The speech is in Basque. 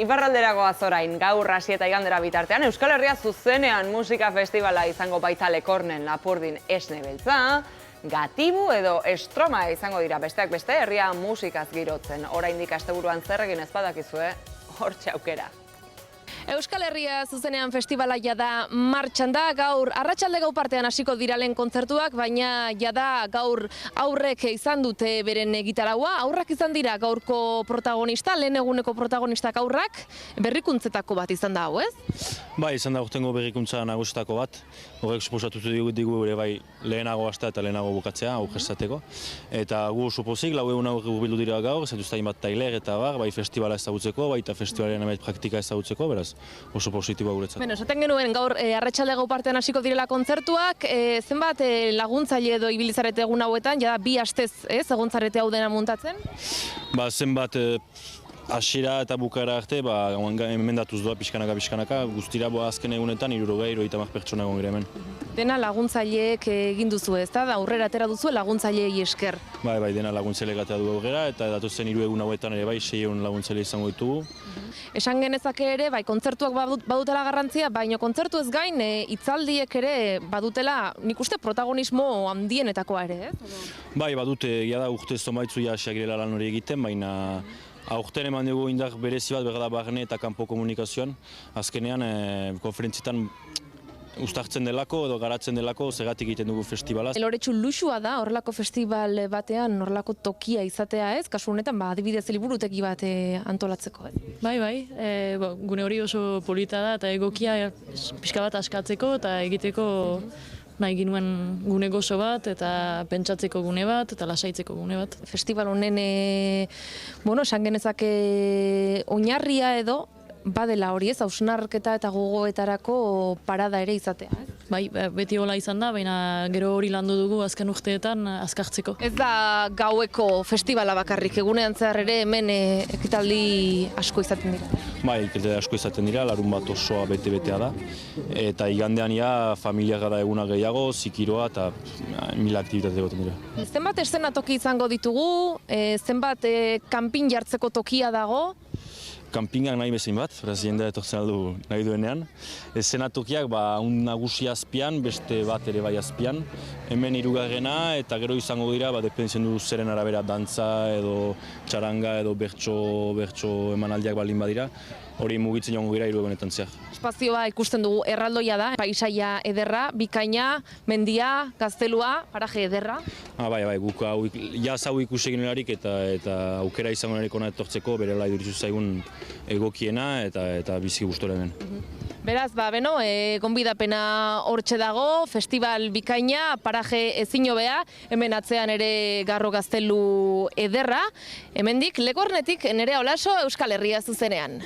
Iparralderako azorain, gaur hasi eta igandera bitartean, Euskal Herria zuzenean musika festivala izango baita Lekornen, Lapurdin, Esne Beltza, Gatibu edo Estroma izango dira besteak beste, herria musikaz girotzen. Oraindik asteburuan zer egin ez badakizue, hortxe aukera. Euskal Herria zuzenean festivala jada martxan da, gaur arratsalde gau partean hasiko dira lehen kontzertuak, baina jada gaur aurrek izan dute beren egitaraua. Aurrak izan dira gaurko protagonista, lehen eguneko protagonistak aurrak, berrikuntzetako bat izan da hau, ez? Bai, izan da urtengo berrikuntza nagusitako bat. Horrek suposatu digu ere bai lehenago hasta eta lehenago bukatzea, aurkezateko. Eta gu supozik, lau egun aurre bildu dira gaur, zaituzta hainbat tailer eta bai festivala ezagutzeko, baita festivalen hainbat praktika ezagutzeko, beraz, oso positiboa guretzat. Beno, esaten genuen gaur arratsalde gau partean hasiko direla kontzertuak, zenbat laguntzaile edo ibilizarete egun hauetan, jada bi astez, ez, egontzarete hau dena muntatzen? Zenbat hasiera eta bukaera arte, emendatuz doa pixkanaka, guztira azken egunetan 60-70 pertsona egon gire hemen. Dena laguntzaileek egin duzu, ez da? Aurrera atera duzu laguntzaileei esker. Bai, dena laguntzaileek atera du aurrera, eta datozen 3 egun hauetan ere bai 600 laguntzaile izango ditugu. Esan genezake ere, bai, kontzertuak badutela garrantzia, baina kontzertu ez gain, hitzaldiek ere badutela, nik uste protagonismo handienetakoa ere, ez? Bai, badute, da urte zomaitzu hasiak girela lan hori egiten, baina aurten eman dugu indar berezi bat berda barne eta kanpo komunikazioan. Azkenean, konferentzietan uztartzen delako edo garatzen delako zergatik egiten dugu festivalaz. Loretsu luxua da horrelako festival batean, horrelako tokia izatea, ez? Kasu honetan, adibidez liburutegi bat antolatzeko, ez? Bai, gune hori oso polita da eta egokia pixka bat askatzeko eta egiteko nahi ginuen gune gozo bat eta pentsatzeko gune bat eta lasaitzeko gune bat. Festival honen, esan genezake oinarria edo, badela hori ez, hausnarketa eta gogoetarako parada ere izatea, ez? Bai, beti hola izan da, baina gero hori landu dugu azken urteetan azkartzeko. Ez da gaueko festivala bakarrik, egunean zehar ere hemen ekitaldi asko izaten dira. Bai, ekitaldi asko izaten dira, larun bat osoa bete-betea da. Eta igandean familia gara eguna gehiago, zikiroa eta 1000 aktibitate egoten dira. Zenbat eszenatoki izango ditugu, zenbat kanpin jartzeko tokia dago? Kampingak nahi bezain bat, beraz jendea etortzen aldu nahi duenean. Eszenatokiak nagusi azpian, beste bat ere bai azpian. Hemen 3. eta gero izango dira, dependitzen du zeren arabera dantza edo txaranga edo bertso emanaldiak baldin badira. Hori mugitzen joango gira 3 egunetan zehar. Espazioa ikusten dugu erraldoia da, paisaia ederra, bikaina, mendia, gaztelua, paraje ederra. Bai, guk jaz hau ikusi egin eta aukera izango narik hona etortzeko, berela idurizu zaigun egokiena eta bizi gustora hemen. Beraz, gonbidapena hortxe dago, festival bikaina, paraje ezin hobea, hemen atzean ere Garro Gaztelu ederra, hemendik Lekornetik Nerea Olaso, Euskal Herria zuzenean.